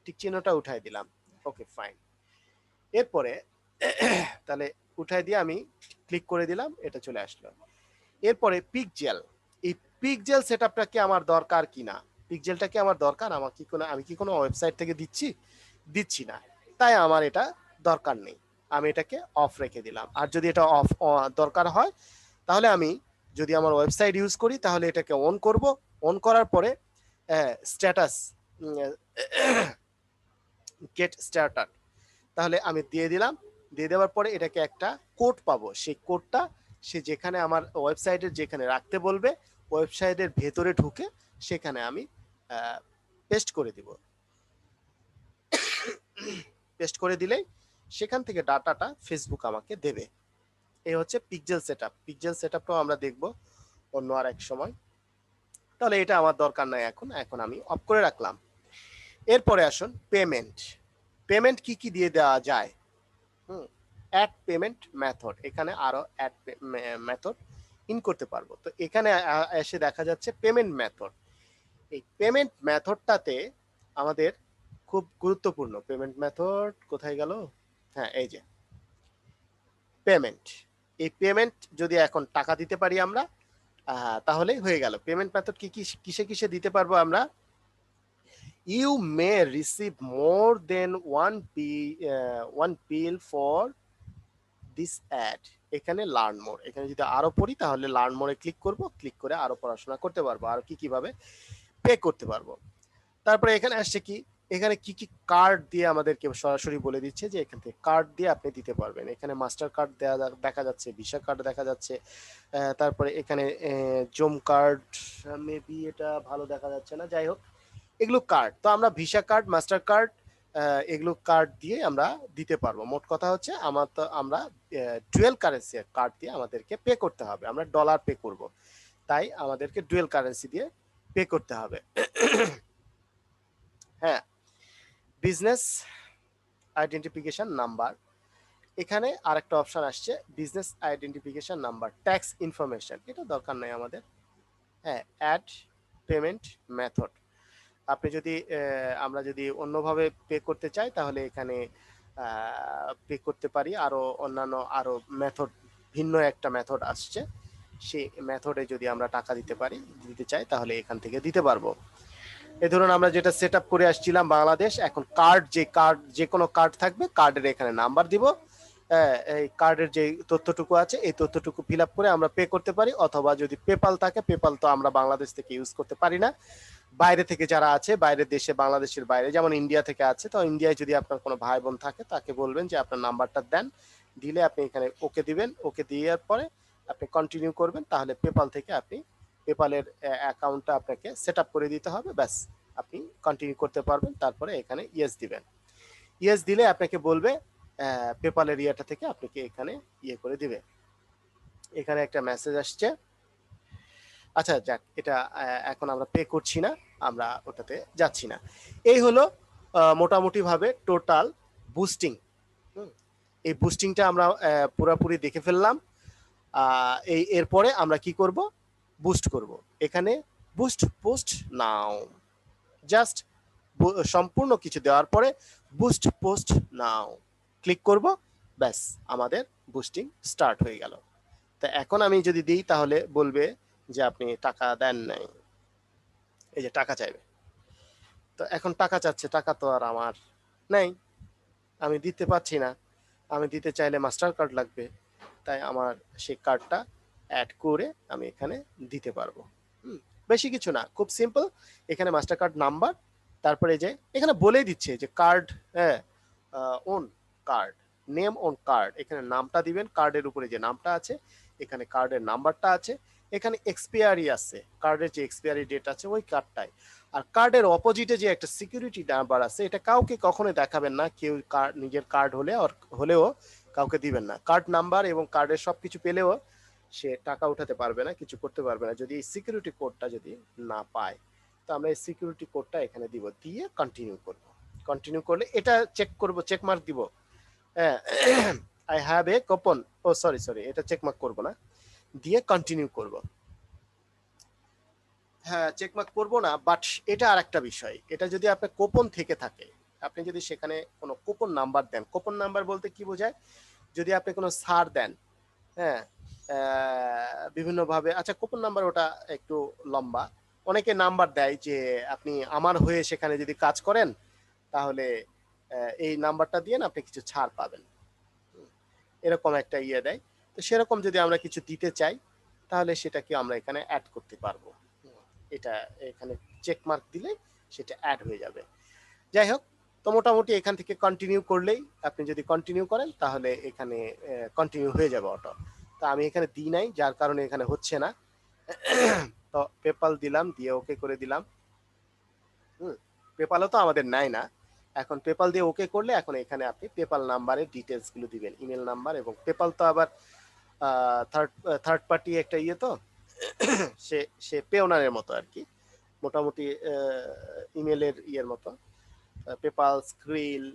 টিক চিহ্নটা উঠাই দিলাম, ওকে ফাইন। এরপরে তাহলে উঠাই দিয়ে আমি ক্লিক করে দিলাম, এটা চলে আসলো। এরপরে পিক্সেল, এই পিক্সেল সেটআপটা কি আমার দরকার কিনা, পিক্সেলটা কি আমার দরকার, আমার কি কোনো, আমি কি কোনো ওয়েবসাইট থেকে দিচ্ছি না, তাই আমার এটা দরকার নেই, আমি এটাকে অফ রেখে দিলাম। আর যদি এটা অফ দরকার হয় তাহলে আমি যদি আমার ওয়েবসাইট ইউজ করি তাহলে এটাকে অন করব, অন করার পরে স্ট্যাটাস গেট স্টার্টার, তাহলে আমি দিয়ে দিলাম, দিয়ে দেওয়ার পরে এটাকে একটা কোড পাবো, সেই কোডটা সে যেখানে আমার ওয়েবসাইটের যেখানে রাখতে বলবে ওয়েবসাইটের ভেতরে ঢুকে সেখানে আমি পেস্ট করে দিব। পেস্ট করে দিলেই সেখান থেকে ডাটাটা ফেসবুক আমাকে দেবে। এই হচ্ছে পিক্সেল সেটআপ। পিক্সেল সেটআপটাও আমরা দেখব অন্য আর এক সময়। তাহলে এটা আমার দরকার নাই এখন, এখন আমি অফ করে রাখলাম। এরপরে আসুন পেমেন্ট। পেমেন্ট কি কি দিয়ে দেওয়া যায়? অ্যাড পেমেন্ট মেথড, এখানে আরো অ্যাড মেথড ইন করতে পারবো। তো এখানে এসে দেখা যাচ্ছে পেমেন্ট মেথড। এই পেমেন্ট মেথডটাতে আমাদের খুব গুরুত্বপূর্ণ। পেমেন্ট মেথড কোথায় গেল? হ্যাঁ, এই যে পেমেন্ট। এই পেমেন্ট যদি এখন টাকা দিতে পারি আমরা, তাহলেই হয়ে গেল। পেমেন্ট মেথড কি কি কিসে কিসে দিতে পারবো আমরা? You may receive more than one bill for this ad. এখানে লার্ন মোর, এখানে যদি আরো পড়ি তাহলে লার্ন মোরে ক্লিক করব, ক্লিক করে আরো পড়াশোনা করতে পারবো, আর কি কিভাবে পে করতে পারবো। তারপরে এখানে আসছে কি, এখানে কি কি কার্ড দিয়ে আমাদেরকে সরাসরি বলে দিচ্ছে যে এখান থেকে কার্ড দিয়ে আপনি দিতে পারবেন। এখানে মাস্টার কার্ড দেওয়া দেখা যাচ্ছে, ভিসা কার্ড দেখা যাচ্ছে, তারপরে এখানে জুম কার্ড, মেবি এটা ভালো দেখা যাচ্ছে না, যাই হোক এগুলো কার্ড। তো আমরা ভিসা কার্ড, মাস্টার কার্ড, এগুলো কার্ড দিয়ে আমরা দিতে পারবো। মোট কথা হচ্ছে আমরা ডুয়েল কারেন্সি কার্ড দিয়ে আমাদেরকে পে করতে হবে। আমরা ডলার পে করব, তাই আমাদেরকে ডুয়েল কারেন্সি দিয়ে পে করতে হবে। হ্যাঁ, বিজনেস আইডেন্টিফিকেশন নাম্বার, এখানে আরেকটা অপশন আসছে business identification number, tax information, এটা দরকার নাই আমাদের। হ্যাঁ, অ্যাড পেমেন্ট মেথড, আপনি যদি আমরা যদি অন্যভাবে পে করতে চাই তাহলে এখানে পে করতে পারি। আরো অন্যান্য আরো মেথড, ভিন্ন একটা মেথড আসছে, সেই মেথডে যদি আমরা টাকা দিতে চাই তাহলে এখান থেকে দিতে পারবো। এই ধরুন আমরা যেটা সেট আপ করে আসছিলাম বাংলাদেশ, এখন যে কোনো কার্ড থাকবে, কার্ডের এখানে নাম্বার দিব, এই কার্ডের যে তথ্যটুকু আছে এই তথ্যটুকু ফিল আপ করে আমরা পে করতে পারি। অথবা যদি পেপাল থাকে, পেপাল তো আমরা বাংলাদেশ থেকে ইউজ করতে পারি না, বাইরে থেকে যারা আছে, বাইরের দেশে, বাংলাদেশের বাইরে, যেমন ইন্ডিয়া থেকে আছে, তো ইন্ডিয়ায় যদি আপনার কোনো ভাই বোন থাকে তাকে বলবেন যে আপনার নাম্বারটা দেন, দিলে আপনি এখানে ওকে দিবেন, ওকে দেওয়ার পরে আপনি কন্টিনিউ করবেন, তাহলে পেপাল থেকে আপনি পেপালের অ্যাকাউন্টটা আপনাকে সেট আপ করে দিতে হবে, ব্যাস আপনি কন্টিনিউ করতে পারবেন। তারপরে এখানে ইয়েস দিবেন, ইয়েস দিলে আপনাকে বলবে পেপালের ইয়েটা থেকে আপনাকে এখানে ইয়ে করে দিবে। এখানে একটা মেসেজ আসছে, আচ্ছা যাক, এটা এখন আমরা পে করছি না, আমরা ওটাতে যাচ্ছি না। এই হলো মোটামুটি ভাবে টোটাল বুস্টিং। এই বুস্টিংটা আমরা পুরোপুরি দেখে ফেললাম। এরপরে আমরা কি করব? বুস্ট করব। এখানে বুস্ট পোস্ট নাও, জাস্ট সম্পূর্ণ কিছু দেওয়ার পরে বুস্ট পোস্ট নাও ক্লিক করব, ব্যাস আমাদের বুস্টিং স্টার্ট হয়ে গেল। তো এখন আমি যদি দিই তাহলে বলবে যে আপনি টাকা দেন নাই, এই যে টাকা চাইবে। তো এখন টাকা চাচ্ছে, টাকা তো আর আমার নেই, আমি দিতে পারছি না। আমি দিতে চাইলে মাস্টার কার্ড লাগবে, তাই আমার সেই কার্ডটা অ্যাড করে আমি এখানে দিতে পারবো। বেশি কিছু না, খুব সিম্পল। এখানে মাস্টার কার্ড নাম্বার, তারপরে যে এখানে বলেই দিচ্ছে যে কার্ড, হ্যাঁ, own card, name on card, এখানে নামটা দিবেন, কার্ডের উপরে যে নামটা আছে, এখানে কার্ডের নাম্বারটা আছে, এখানে এক্সপায়ারি আছে, কার্ডের যে এক্সপায়ারি ডেট আছে ওই কার্ডটাই। আর কার্ডের অপোজিটে যে একটা সিকিউরিটি নাম্বার আছে, এটা কাউকে কখনো দেখাবেন না, কেউ নিজের কার্ড হলেও কাউকে দিবেন না। কার্ড নাম্বার এবং কার্ডের সবকিছু পেলেও সে টাকা উঠাতে পারবে না, কিছু করতে পারবে না, যদি এই সিকিউরিটি কোডটা যদি না পায়। তো আমরা এই সিকিউরিটি কোডটা এখানে দিব, দিয়ে কন্টিনিউ করব। কন্টিনিউ করলে এটা চেক করব, চেক মার্ক দিব, হ্যাঁ, আই হ্যাভ এ কুপন, ও সরি এটা চেক মার্ক করব না, দিয়ে কন্টিনিউ করব। হ্যাঁ, চেক মার্ক করব না, বাট এটা আর একটা বিষয়, এটা যদি আপনার কুপন থেকে থাকে, আপনি যদি সেখানে কোনো কুপন নাম্বার দেন, কুপন নাম্বার বলতে কি বোঝায়, যদি আপনি কোনো ছাড় দেন, হ্যাঁ, বিভিন্নভাবে, আচ্ছা কুপন নাম্বার ওটা একটু লম্বা, অনেকে নাম্বার দেয় যে আপনি আমার হয়ে সেখানে যদি কাজ করেন তাহলে এই নাম্বারটা দিয়ে আপনি কিছু ছাড় পাবেন, এরকম একটা ইয়ে দেয়। তো সেরকম যদি আমরা কিছু দিতে চাই তাহলে সেটাকে আমরা এখানে অ্যাড করতে পারবো। এটা এখানে চেক মার্ক দিলে সেটা অ্যাড হয়ে যাবে। যাই হোক, তো মোটামুটি এখান থেকে কন্টিনিউ করলেই, আপনি যদি কন্টিনিউ করেন তাহলে এখানে কন্টিনিউ হয়ে যাবে অটো। তো আমি এখানে দিই নাই, যার কারণে এখানে হচ্ছে না। তো পেপাল দিলাম, দিয়ে ওকে করে দিলাম। পেপালও তো আমাদের নেয় না, এখন পেপাল দিয়ে ওকে করলে এখন এখানে আপনি পেপাল নাম্বারের ডিটেলস গুলো দিবেন, ইমেল নাম্বার, এবং পেপাল তো আবার থার্ড পার্টি একটা ইয়ে, তো সে সে পেওনারের মতো আর কি, মোটামুটি ইমেলের ইয়ের মতো, পেপাল, স্ক্রিল,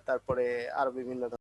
তারপরে আরো বিভিন্ন